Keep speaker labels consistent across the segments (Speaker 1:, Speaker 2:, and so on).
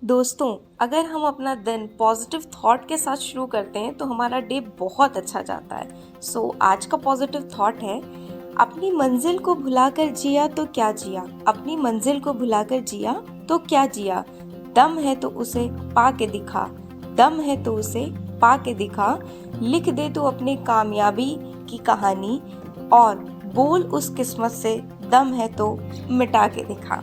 Speaker 1: दोस्तों, अगर हम अपना दिन पॉजिटिव थॉट के साथ शुरू करते हैं तो हमारा डे बहुत अच्छा जाता है। आज का पॉजिटिव थॉट है, अपनी मंजिल को भुलाकर जिया तो क्या जिया, अपनी मंजिल को भुलाकर जिया तो क्या जिया। दम है तो उसे पा के दिखा, दम है तो उसे पा के दिखा। लिख दे तू अपनी कामयाबी की कहानी और बोल उस किस्मत से, दम है तो मिटा के दिखा।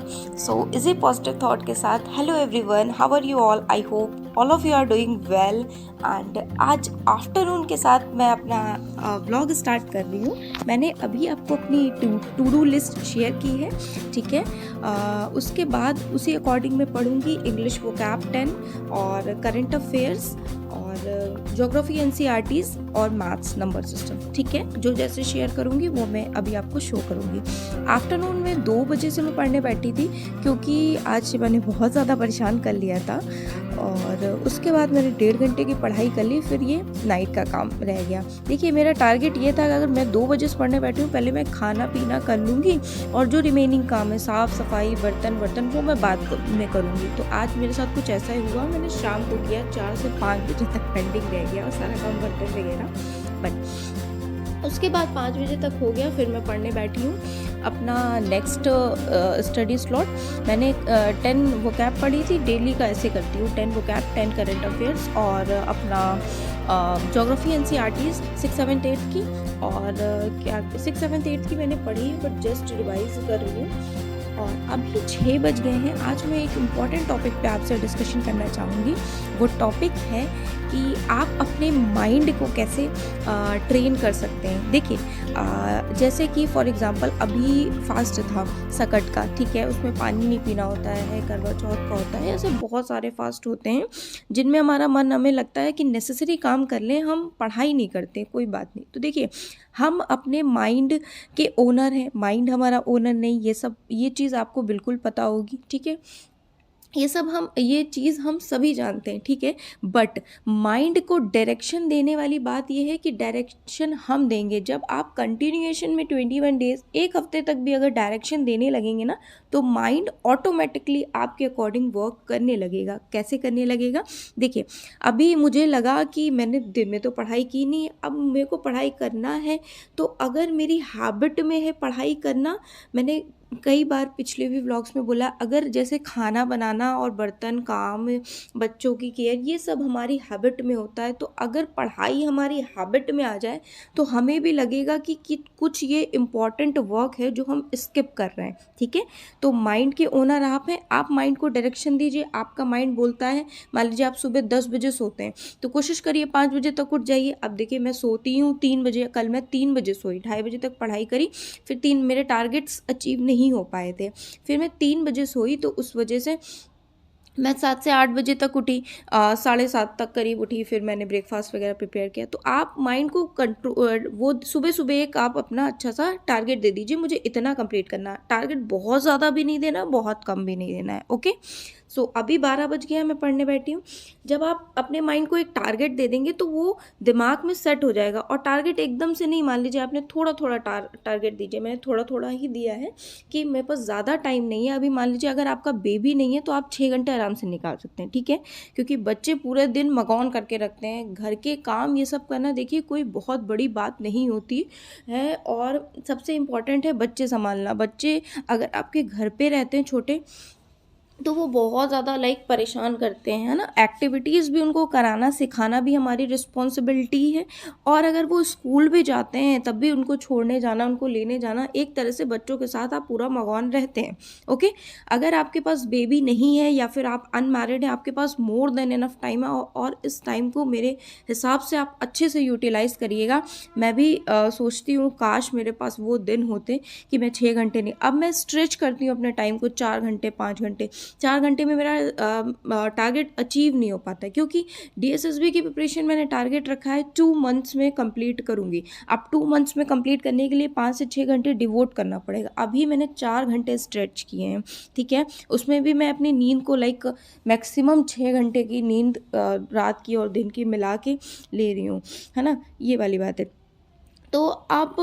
Speaker 1: इसी पॉजिटिव थॉट के साथ hello everyone, how are you all? I hope all of you are doing well. And आज आफ्टरनून के साथ मैं अपना व्लॉग स्टार्ट कर रही हूँ। मैंने अभी आपको अपनी टू डू लिस्ट शेयर की है, ठीक है। उसके बाद उसी अकॉर्डिंग मैं पढ़ूंगी इंग्लिश वोकैब 10 और करंट अफेयर्स और ज्योग्राफी एनसीईआरटीज और मैथ्स नंबर सिस्टम, ठीक है। जो जैसे शेयर करूंगी वो मैं अभी आपको शो करूंगी। आफ्टरनून में 2 बजे से मैं पढ़ने बैठी थी क्योंकि आज मैंने बहुत ज़्यादा परेशान कर लिया था और उसके बाद मैंने 1.5 घंटे की पढ़ाई कर ली, फिर ये नाइट का काम रह गया। देखिए, मेरा टारगेट ये था कि अगर मैं 2 बजे से पढ़ने बैठी हूँ, पहले मैं खाना पीना कर लूँगी और जो रिमेनिंग काम है साफ़ सफाई बर्तन वो मैं बाद में करूँगी। तो आज मेरे साथ कुछ ऐसा ही हुआ, मैंने शाम को किया, 4 से 5 बजे तक पेंडिंग रह गया और सारा काम बर्तन वगैरह। बट उसके बाद 5 बजे तक हो गया, फिर मैं पढ़ने बैठी हूँ अपना नेक्स्ट स्टडी स्लॉट। मैंने 10 वोकैब पढ़ी थी, डेली का ऐसे करती हूँ, 10 वोकैब 10 करंट अफेयर्स और अपना ज्योग्राफी एनसीईआरटीज 6, 7, 8 की और क्या 6, 7, 8 की मैंने पढ़ी बट जस्ट रिवाइज कर रही हूँ। और अभी 6 बज गए हैं। आज मैं एक इम्पॉर्टेंट टॉपिक पे आपसे डिस्कशन करना चाहूँगी। वो टॉपिक है कि आप अपने माइंड को कैसे ट्रेन कर सकते हैं। देखिए, जैसे कि फॉर एग्जांपल अभी फास्ट था सकट का, ठीक है, उसमें पानी नहीं पीना होता है, करवा चौथ का होता है, ऐसे बहुत सारे फास्ट होते हैं जिनमें हमारा मन, हमें लगता है कि नेसेसरी काम कर लें, हम पढ़ाई नहीं करते, कोई बात नहीं। तो देखिए, हम अपने माइंड के ओनर हैं, माइंड हमारा ओनर नहीं। ये चीज़ आपको बिल्कुल पता होगी, ठीक है। ये चीज़ हम सभी जानते हैं, ठीक है। बट माइंड को डायरेक्शन देने वाली बात ये है कि डायरेक्शन हम देंगे। जब आप कंटिन्यूएशन में 21 डेज, एक हफ्ते तक भी अगर डायरेक्शन देने लगेंगे ना, तो माइंड ऑटोमेटिकली आपके अकॉर्डिंग वर्क करने लगेगा। कैसे करने लगेगा? देखिए, अभी मुझे लगा कि मैंने दिन में तो पढ़ाई की नहीं, अब मेरे को पढ़ाई करना है। तो अगर मेरी हैबिट में है पढ़ाई करना, मैंने कई बार पिछले भी व्लॉग्स में बोला, अगर जैसे खाना बनाना और बर्तन काम, बच्चों की केयर, ये सब हमारी हैबिट में होता है, तो अगर पढ़ाई हमारी हैबिट में आ जाए तो हमें भी लगेगा कि कुछ ये इम्पॉर्टेंट वर्क है जो हम स्किप कर रहे हैं, ठीक है। तो माइंड के ओनर आप हैं, आप माइंड को डायरेक्शन दीजिए। आपका माइंड बोलता है, मान लीजिए आप सुबह 10 बजे सोते हैं, तो कोशिश करिए 5 बजे तक उठ जाइए। अब देखिए, मैं सोती हूँ 3 बजे, कल मैं 3 बजे सोई, 2:30 बजे तक पढ़ाई करी, फिर 3 मेरे टारगेट्स अचीव नहीं हो पाए थे, फिर मैं 3 बजे सोई, तो उस वजह से मैं 7 से 8 बजे तक उठी, 7:30 तक करीब उठी, फिर मैंने ब्रेकफास्ट वगैरह प्रिपेयर किया। तो आप माइंड को कंट्रोल, वो सुबह सुबह एक आप अपना अच्छा सा टारगेट दे दीजिए, मुझे इतना कंप्लीट करना है। टारगेट बहुत ज़्यादा भी नहीं देना, बहुत कम भी नहीं देना है, ओके। अभी 12 बज गया, मैं पढ़ने बैठी हूँ। जब आप अपने माइंड को एक टारगेट दे देंगे तो वो दिमाग में सेट हो जाएगा। और टारगेट एकदम से नहीं, मान लीजिए आपने थोड़ा थोड़ा टारगेट दीजिए, मैंने थोड़ा थोड़ा ही दिया है कि मेरे पास ज़्यादा टाइम नहीं है अभी। मान लीजिए अगर आपका बेबी नहीं है तो आप 6 घंटे आराम से निकाल सकते हैं, ठीक है। क्योंकि बच्चे पूरे दिन मगौन करके रखते हैं, घर के काम ये सब करना, देखिए कोई बहुत बड़ी बात नहीं होती है। और सबसे इम्पॉर्टेंट है बच्चे संभालना। बच्चे अगर आपके घर पे रहते हैं छोटे, तो वो बहुत ज़्यादा परेशान करते हैं, है ना। एक्टिविटीज़ भी उनको कराना सिखाना भी हमारी रिस्पॉन्सिबिलिटी है। और अगर वो स्कूल भी जाते हैं तब भी उनको छोड़ने जाना, उनको लेने जाना, एक तरह से बच्चों के साथ आप पूरा मगौन रहते हैं, ओके। अगर आपके पास बेबी नहीं है या फिर आप अनमैरिड हैं, आपके पास मोर देन इनफ टाइम है और इस टाइम को मेरे हिसाब से आप अच्छे से यूटिलाइज़ करिएगा। मैं भी सोचती हूँ काश मेरे पास वो दिन होते कि मैं 6 घंटे नहीं, अब मैं स्ट्रेच करती हूँ अपने टाइम को 4 घंटे 5 घंटे। 4 घंटे में मेरा टारगेट अचीव नहीं हो पाता, क्योंकि डीएसएसबी की प्रिपरेशन मैंने टारगेट रखा है 2 मंथ्स में कंप्लीट करूंगी। अब 2 मंथ्स में कंप्लीट करने के लिए 5 से 6 घंटे डिवोट करना पड़ेगा। अभी मैंने 4 घंटे स्ट्रेच किए हैं, ठीक है। उसमें भी मैं अपनी नींद को मैक्सिमम 6 घंटे की नींद रात की और दिन की मिला के ले रही हूँ, है ना, ये वाली बात है। तो आप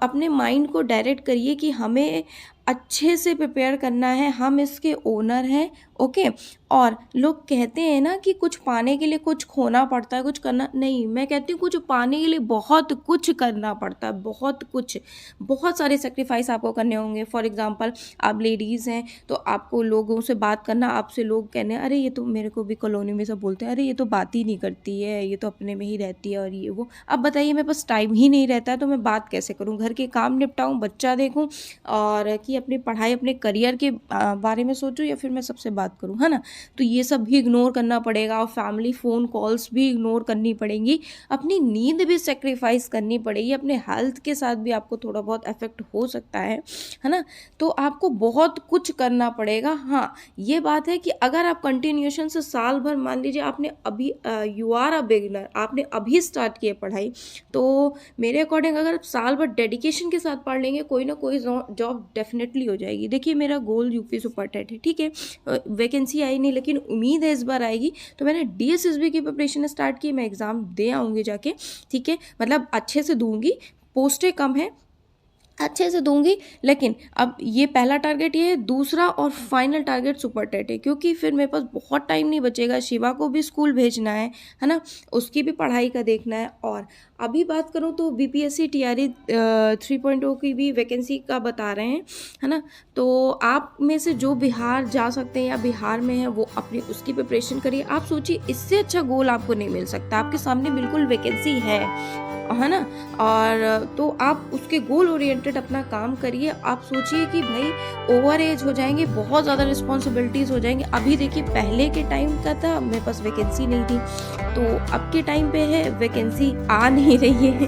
Speaker 1: अपने माइंड को डायरेक्ट करिए कि हमें अच्छे से प्रिपेयर करना है, हम इसके ओनर हैं ओके। और लोग कहते हैं ना कि कुछ पाने के लिए कुछ खोना पड़ता है, कुछ करना नहीं, मैं कहती हूँ कुछ पाने के लिए बहुत कुछ करना पड़ता है, बहुत कुछ, बहुत सारे सेक्रीफाइस आपको करने होंगे। फॉर एग्जांपल आप लेडीज़ हैं तो आपको लोगों से बात करना, आपसे लोग कहने अरे ये तो, मेरे को भी कॉलोनी में सब बोलते हैं अरे ये तो बात ही नहीं करती है, ये तो अपने में ही रहती है और ये वो। अब बताइए मेरे पास टाइम ही नहीं रहता है तो मैं बात कैसे करूँ, घर के काम निपटाऊँ, बच्चा देखूँ और कि अपनी पढ़ाई, अपने करियर के बारे में सोचूँ या फिर मैं सबसे बात करूँ, है ना। तो ये सब भी इग्नोर करना पड़ेगा और फैमिली फ़ोन कॉल्स भी इग्नोर करनी पड़ेंगी, अपनी नींद भी सेक्रीफाइस करनी पड़ेगी, अपने हेल्थ के साथ भी आपको थोड़ा बहुत इफेक्ट हो सकता है ना। तो आपको बहुत कुछ करना पड़ेगा। हाँ, ये बात है कि अगर आप कंटिन्यूएशन से साल भर, मान लीजिए आपने अभी यू आर अ बिगिनर, आपने अभी स्टार्ट किया पढ़ाई, तो मेरे अकॉर्डिंग अगर आप साल भर डेडिकेशन के साथ पढ़ लेंगे, कोई ना कोई जॉब डेफिनेटली हो जाएगी। देखिए मेरा गोल यूपी सुपर टेट है, ठीक है, वैकेंसी आई नहीं लेकिन उम्मीद है इस बार आएगी, तो मैंने डीएसएसबी की प्रिपरेशन स्टार्ट की, मैं एग्ज़ाम दे आऊँगी जाके, ठीक है, मतलब अच्छे से दूंगी, पोस्टें कम है, अच्छे से दूंगी। लेकिन अब ये पहला टारगेट ये है, दूसरा और फाइनल टारगेट सुपर टेट है, क्योंकि फिर मेरे पास बहुत टाइम नहीं बचेगा, शिवा को भी स्कूल भेजना है ना, उसकी भी पढ़ाई का देखना है। और अभी बात करूँ तो बीपीएससी टीआरई 3.0 की भी वैकेंसी का बता रहे हैं, है ना। तो आप में से जो बिहार जा सकते हैं या बिहार में है वो अपनी उसकी प्रिपरेशन करिए। आप सोचिए इससे अच्छा गोल आपको नहीं मिल सकता, आपके सामने बिल्कुल वैकेंसी है ना। और तो आप उसके गोल ओरिएंटेड अपना काम करिए। आप सोचिए कि भाई ओवर एज हो जाएंगे, बहुत ज़्यादा रिस्पॉन्सिबिलिटीज़ हो जाएंगे। अभी देखिए पहले के टाइम का था, मेरे पास वैकेंसी नहीं थी, तो अब के टाइम पे है, वैकेंसी आ नहीं रही है।